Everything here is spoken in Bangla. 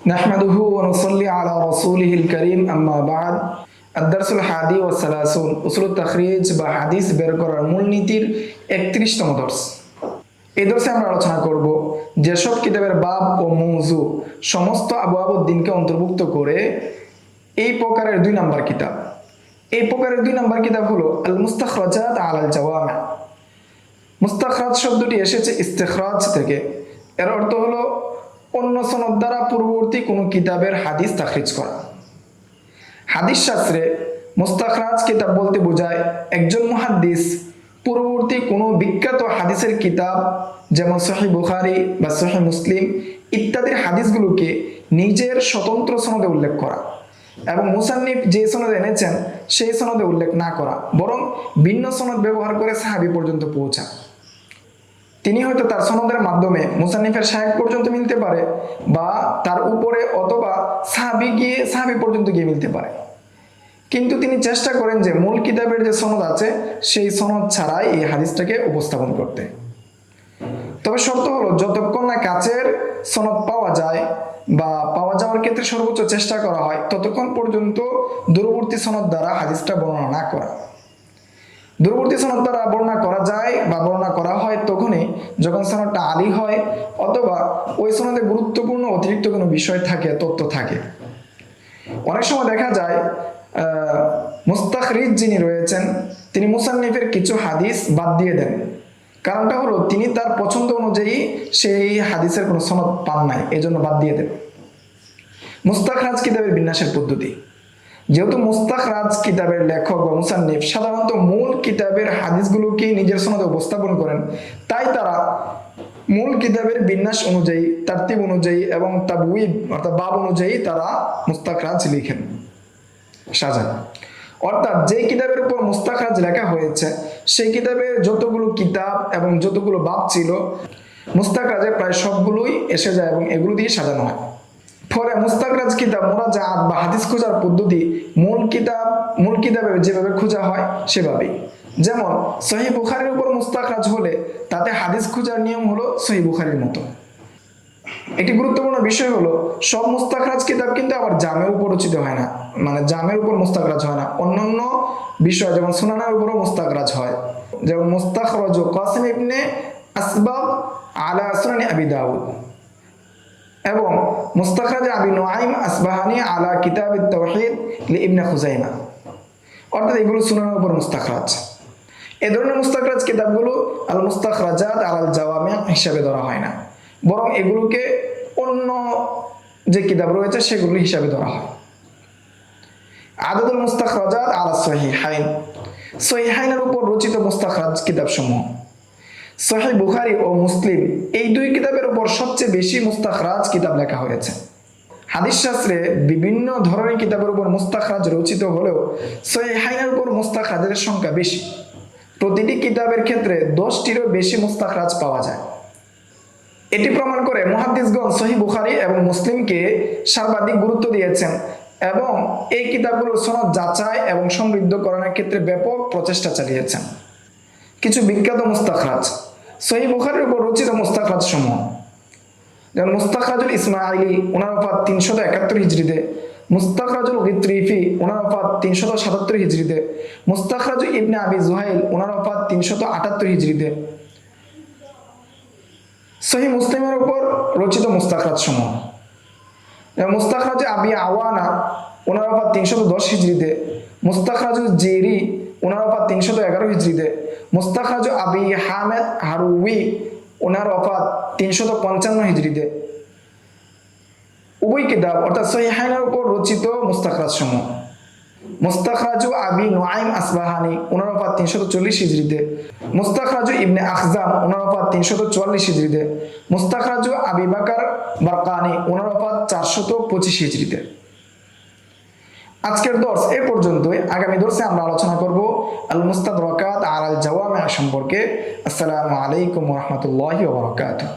نحمده ونصلي على رسوله الكريم أما بعد الدرس الحادي والثلاثون উসুল তাখরিজ বা হাদিস বের করার মূলনীতির 31তম দর্স। এই দর্সে আমরা আলোচনা করব যেসব কিতাবের বাব ও মৌজু সমস্ত আবওয়াবুদ্দিনকে অন্তর্ভুক্ত করে এই প্রকারের 2 নম্বর কিতাব। এই প্রকারের 2 নম্বর কিতাব হলো আল মুস্তাখরাজাত আলাল জাওয়ামি। মুস্তাখরাজ শব্দটি এসেছে ইস্তিখরাজ থেকে। এর অর্থ হলো অন্য সনদ দ্বারা পূর্ববর্তী কোনো কিতাবের হাদিস তাখরিজ করা। হাদিস শাস্ত্রে মুস্তাখরাজ কিতাব বলতে বোঝায় একজন মুহাদ্দিস পূর্ববর্তী কোনো বিখ্যাত হাদিসের কিতাব যেমন সহিহ বুখারী বা সহিহ মুসলিম ইত্যাদির হাদিসগুলোকে নিজের স্বতন্ত্র সনদে উল্লেখ করা এবং মুসান্নিফ যে সনদে এনেছেন সেই সনদে উল্লেখ না করা, বরং ভিন্ন সনদ ব্যবহার করে সাহাবী পর্যন্ত পৌঁছা। তিনি হয়তো তার সনদের মাধ্যমে মুসান্নিফের শায়েখ পর্যন্ত মিলতে পারে বা তার উপরে অথবা সাহাবী পর্যন্ত গিয়ে মিলতে পারে, কিন্তু তিনি চেষ্টা করেন যে মূল কিতাবের যে সনদ আছে সেই সনদ ছাড়াই এই হাদিসটাকে উপস্থাপন করতে। তবে শর্ত হলো যতক্ষণ না কাছের সনদ পাওয়া যায় বা পাওয়া যাওয়ার ক্ষেত্রে সর্বোচ্চ চেষ্টা করা হয় ততক্ষণ পর্যন্ত দূরবর্তী সনদ দ্বারা হাদিসটা বর্ণনা না করা। দূরবর্তী সনদ দ্বারা বর্ণনা করা যায় বা বর্ণনা করা হয় তখনই যখন সনদটা আলী হয় অথবা ওই সনদে গুরুত্বপূর্ণ অতিরিক্ত কোনো বিষয় থাকে, তথ্য থাকে। অনেক সময় দেখা যায় মুস্তাখরিজ যিনি রয়েছেন তিনি মুসান্নিফের কিছু হাদিস বাদ দিয়ে দেন। কারণটা হলো তিনি তার পছন্দ অনুযায়ী সেই হাদিসের কোনো সনদ পান নাই, এজন্য বাদ দিয়ে দেন। মুস্তাখরাজ কিতাবের বিন্যাসের পদ্ধতি। যেহেতু মুস্তাখরাজ কিতাবের লেখক বা মুসান্নিফ সাধারণত মূল কিতাবের হাদিসগুলোকে নিজের সনদে উপস্থাপন করেন, তাই তারা মূল কিতাবের বিন্যাস অনুযায়ী, তারতিব অনুযায়ী এবং তাবওয়িব অর্থাৎ বাব অনুযায়ী তারা মুস্তাখরাজ লিখেন, সাজান। অর্থাৎ যে কিতাবের উপর মুস্তাখরাজ লেখা হয়েছে সেই কিতাবের যতগুলো কিতাব এবং যতগুলো বাব ছিল মুস্তাখরাজে প্রায় সবগুলোই এসে যায় এবং এগুলো দিয়ে সাজানো হয়। ফলে মুস্তাখরাজ কিতাব মুরাজাআত বা হাদিস খোঁজার পদ্ধতি মূল কিতাবে যেভাবে খোঁজা হয় সেভাবেই। যেমন সহিহ বুখারীর উপর মুস্তাখরাজ হলে তাতে হাদিস খোঁজার নিয়ম হলো সহিহ বুখারীর মতো। একটি গুরুত্বপূর্ণ বিষয় হলো সব মুস্তাখরাজ কিতাব কিন্তু আবার জামের উপর রচিত হয় না, মানে জামের উপর মুস্তাখরাজ হয় না। অন্যান্য বিষয় যেমন সুনানের উপরও মুস্তাখরাজ হয়, যেমন মুস্তাখরাজ কাসিম ইবনে আসবাগ আলা সুনানি আবি দাউদ এবং মুস্তাখরাজ আবি নুআইম আসবাহানি আলা কিতাব আত-তাওহীদ লিইবনে খুজাইমা। অর্থাৎ এগুলো সুনানের উপর মুস্তাখরাজ। এই ধরনের মুস্তাখরাজ কিতাবগুলো আল মুস্তাখরাজাত আলাল জাওয়ামি হিসাবে ধরা হয় না, বরং এগুলোকে অন্য যে কিতাব রয়েছে সেগুলো হিসাবে ধরা হয়। আদাদুল মুস্তাখরাজাত আলা সহিহাইন। সহিহাইনের উপর রচিত মুস্তাখরাজ কিতাবসমূহ সহিহ বুখারী ও মুসলিম এই 2 কিতাবের উপর সবচেয়ে বেশি মুস্তাখরাজ কিতাব লেখা হয়েছে। হাদিস শাস্ত্রে বিভিন্ন ধরনের কিতাবের উপর মুস্তাখরাজ রচিত হলেও সহিহাইনের উপর মুস্তাখরাজের সংখ্যা বেশি। প্রতিটি কিতাবের ক্ষেত্রে 10টিরও বেশি মুস্তাখরাজ পাওয়া যায়। এটি প্রমাণ করে মুহাদ্দিসগণ সহিহ বুখারী এবং মুসলিমকে সর্বাধিক গুরুত্ব দিয়েছেন এবং এই কিতাবগুলোর সনদ যাচাই এবং সমৃদ্ধকরণের ক্ষেত্রে ব্যাপক প্রচেষ্টা চালিয়েছেন। কিছু বিখ্যাত মুস্তাখরাজ। সহিহ বুখারীর উপর রচিত মুস্তাখরাজ সমূহ যেমন মুস্তাখরাজুল ইসমাঈলি 371 হিজরিতে, মুস্তাখরাজুল গিতরিফি 377 হিজরিতে, মুস্তাখরাজু ইবনে আবি জুহাইল 378 হিজরিতে। সহিহ মুসলিমের উপর রচিত মুস্তাখরাজ সমূহ যেমন মুস্তাখরাজু আবি আওয়ানা 310 হিজরিতে, মুস্তাখরাজু জিরি 311 হিজরিতে, মুস্তাখরাজু আবি হামেদ হারুই 355 হিজরিতে। উভয় কিতাব অর্থাৎ সহিহাইনের উপর রচিত মুস্তাখরাজ সমূহ মুস্তাখরাজু আবি নুআইম আসবাহানি 340 হিজরিতে, মুস্তাখরাজু ইবনে আখজাম 344 হিজরিতে, মুস্তাখরাজু আবি বকর বারকানি 425 হিজরিতে। আজকের দর্স এ পর্যন্তই। আগামী দর্সে আমরা আলোচনা করব আল মুস্তাদরাকাত আলাল জাওয়ামি সম্পর্কে। আসসালামু আলাইকুম ওয়া রাহমাতুল্লাহি ওয়া বারাকাতুহু।